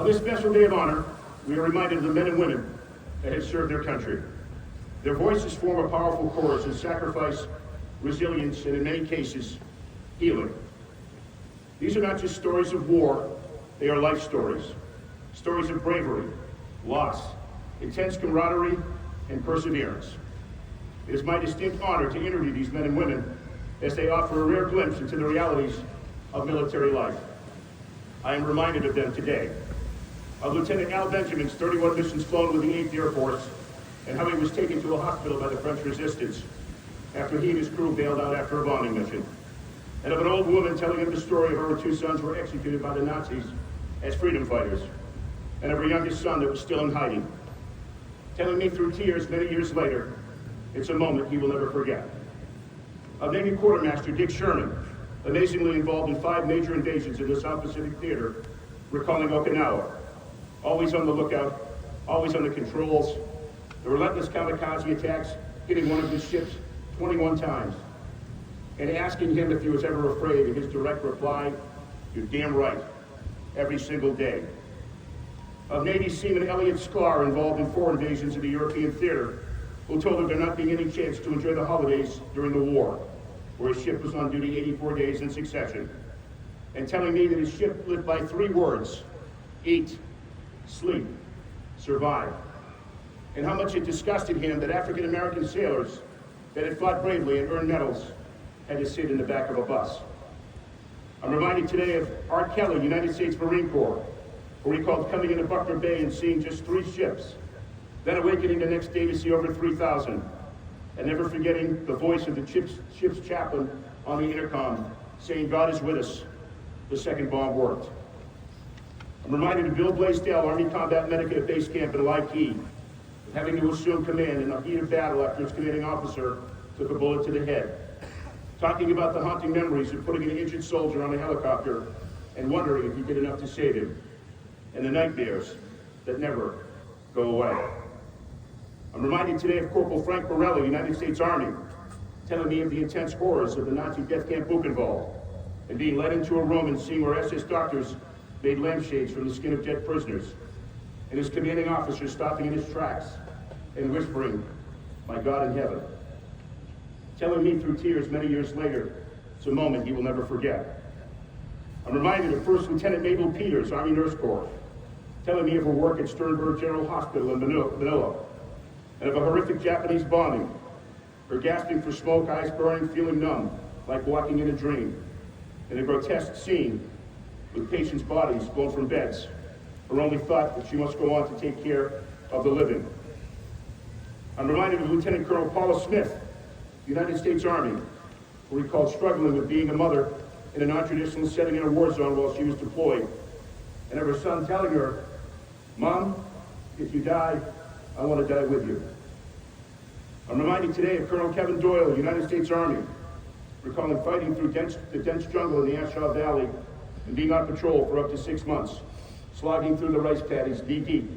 On this special day of honor, we are reminded of the men and women that have served their country. Their voices form a powerful chorus in sacrifice, resilience, and in many cases, healing. These are not just stories of war, they are life stories. Stories of bravery, loss, intense camaraderie, and perseverance. It is my distinct honor to interview these men and women as they offer a rare glimpse into the realities of military life. I am reminded of them today. Of Lieutenant Al Benjamin's 31 missions flown with the 8th Air Force and how he was taken to a hospital by the French resistance after he and his crew bailed out after a bombing mission. And of an old woman telling him the story of how her 2 sons were executed by the Nazis as freedom fighters, and of her youngest son that was still in hiding. Telling me through tears many years later, it's a moment he will never forget. Of Navy Quartermaster Dick Sherman, amazingly involved in 5 major invasions in the South Pacific Theater, recalling Okinawa, always on the lookout, always on the controls, the relentless kamikaze attacks, hitting one of his ships 21 times, and asking him if he was ever afraid, and his direct reply, "You're damn right, every single day." Of Navy Seaman Elliot Sklar, involved in 4 invasions of the European theater, who told him there not being any chance to enjoy the holidays during the war, where his ship was on duty 84 days in succession, and telling me that his ship lived by 3 words: eat, sleep, survive, and how much it disgusted him that African American sailors that had fought bravely and earned medals had to sit in the back of a bus. I'm reminded today of Art Kelly, United States Marine Corps, who recalled coming into Buckner Bay and seeing just 3 ships, then awakening the next day to see over 3,000, and never forgetting the voice of the ship's chaplain on the intercom saying, "God is with us, the second bomb worked." I'm reminded of Bill Blaisdell, Army combat medic at a base camp in Laikey, having to assume command in the heat of battle after his commanding officer took a bullet to the head, talking about the haunting memories of putting an injured soldier on a helicopter and wondering if he did enough to save him, and the nightmares that never go away. I'm reminded today of Corporal Frank Borelli, United States Army, telling me of the intense horrors of the Nazi death camp Buchenwald, and being led into a room and seeing where SS doctors made lampshades from the skin of dead prisoners, and his commanding officer stopping in his tracks and whispering, "My God in heaven." Telling me through tears many years later, it's a moment he will never forget. I'm reminded of First Lieutenant Mabel Peters, Army Nurse Corps, telling me of her work at Sternberg General Hospital in Manila, and of a horrific Japanese bombing, her gasping for smoke, eyes burning, feeling numb, like walking in a dream, and a grotesque scene with patients' bodies blown from beds, her only thought that she must go on to take care of the living. I'm reminded of Lieutenant Colonel Paula Smith, United States Army, who recalled struggling with being a mother in a non-traditional setting in a war zone while she was deployed, and of her son telling her, "Mom, if you die, I want to die with you." I'm reminded today of Colonel Kevin Doyle, United States Army, recalling fighting through the dense jungle in the Ashaw Valley and being on patrol for up to 6 months, slogging through the rice paddies knee-deep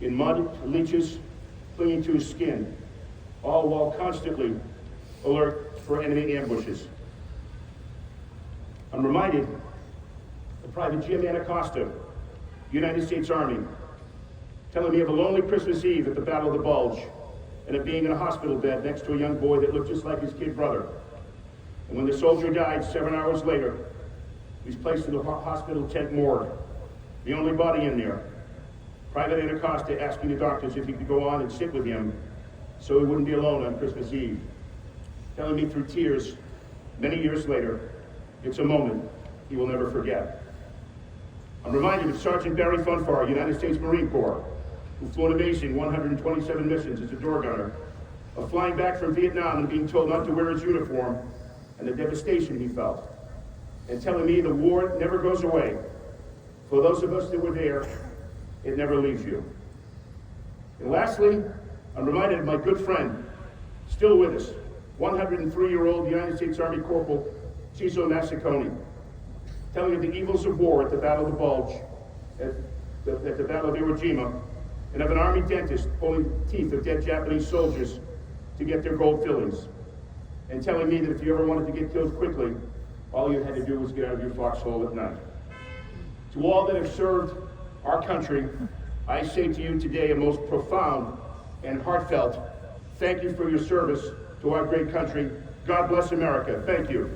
in mud, leeches clinging to his skin, all while constantly alert for enemy ambushes. I'm reminded of Private Jim Anacosta, United States Army, telling me of a lonely Christmas Eve at the Battle of the Bulge, and of being in a hospital bed next to a young boy that looked just like his kid brother. And when the soldier died 7 hours later, he was placed in the hospital tent morgue, the only body in there. Private Anacosta asking the doctors if he could go on and sit with him so he wouldn't be alone on Christmas Eve. Telling me through tears, many years later, it's a moment he will never forget. I'm reminded of Sergeant Barry Funfar, United States Marine Corps, who flew an amazing 127 missions as a door gunner, of flying back from Vietnam and being told not to wear his uniform, and the devastation he felt, and telling me the war never goes away. For those of us that were there, it never leaves you. And lastly, I'm reminded of my good friend, still with us, 103-year-old United States Army Corporal Ciso Massaconi, telling of the evils of war at the Battle of the Bulge, at the Battle of Iwo Jima, and of an Army dentist pulling teeth of dead Japanese soldiers to get their gold fillings, and telling me that if you ever wanted to get killed quickly, all you had to do was get out of your foxhole at night. To all that have served our country, I say to you today a most profound and heartfelt thank you for your service to our great country. God bless America. Thank you.